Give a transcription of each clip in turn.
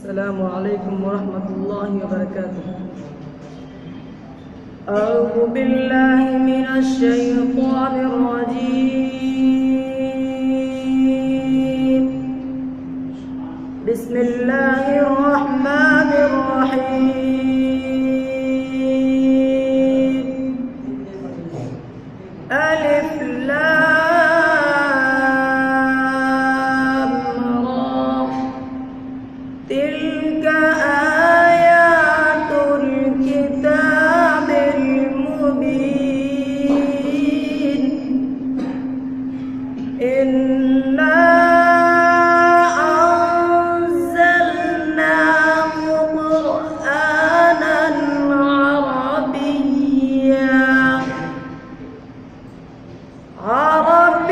السلام عليكم ورحمة الله وبركاته. أعوذ بالله من الشيطان الرجيم. بسم الله الرحمن الرحيم. ألف لام را. تلك آيات الكتاب المبين. إنا أنزلناه قرآنا عربيا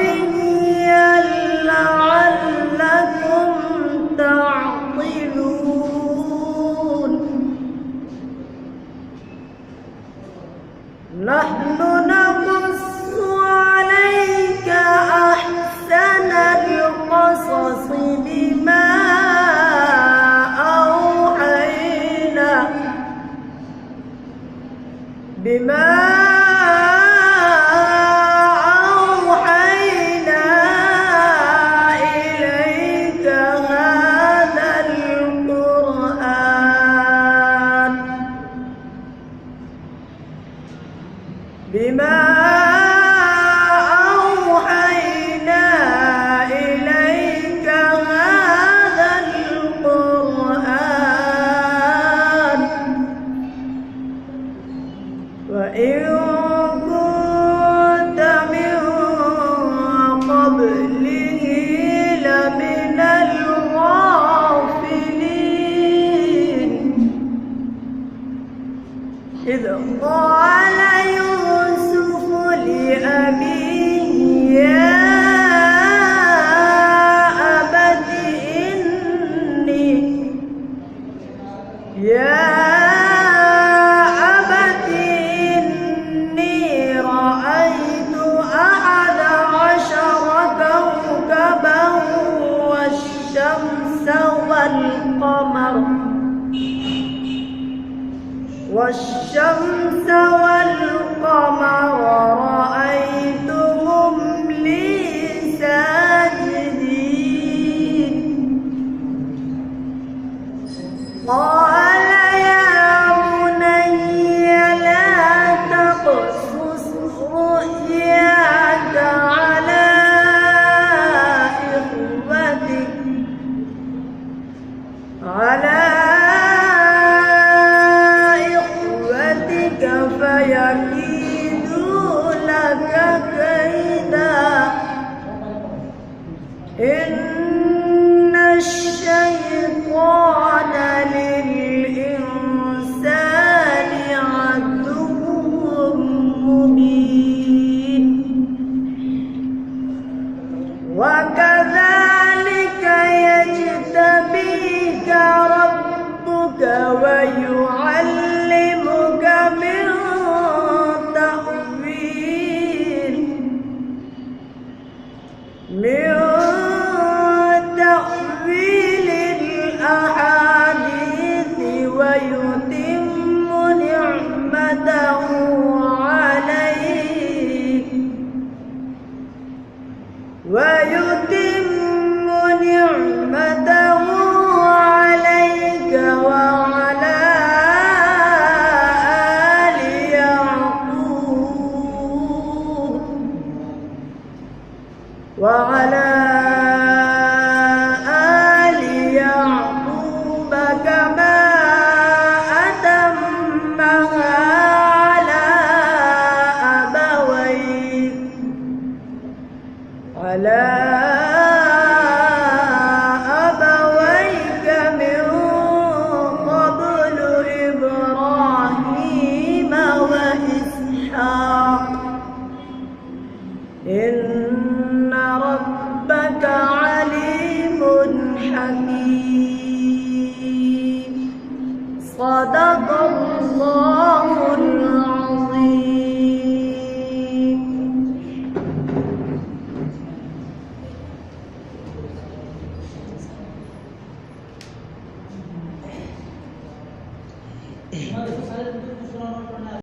لعلكم تعقلون. نحن نقص عليك أحسن القصص بما أوحينا إليك هذا القرآن وإن كنت من قبله لمن الغافلين. إذ قال يوسف لأبيه يا أبت إني رأيت 11 كوكبا والشمس والقمر رأيتهم لي ساجدين. قال يا بني لا تقصص رؤياك على إخوتك فيكيدوا لك كيدا. إن الشيطان للإنسان عدو مبين. وكذلك يجتبيك ربك ويعلمك من تأويل الأحاديث ويتم نعمته عليك وعلى آل يعقوب كما أتمها على أبويك من قبل إبراهيم وإسحاق. إن ربك عليم حكيم. صدق الله العظيم.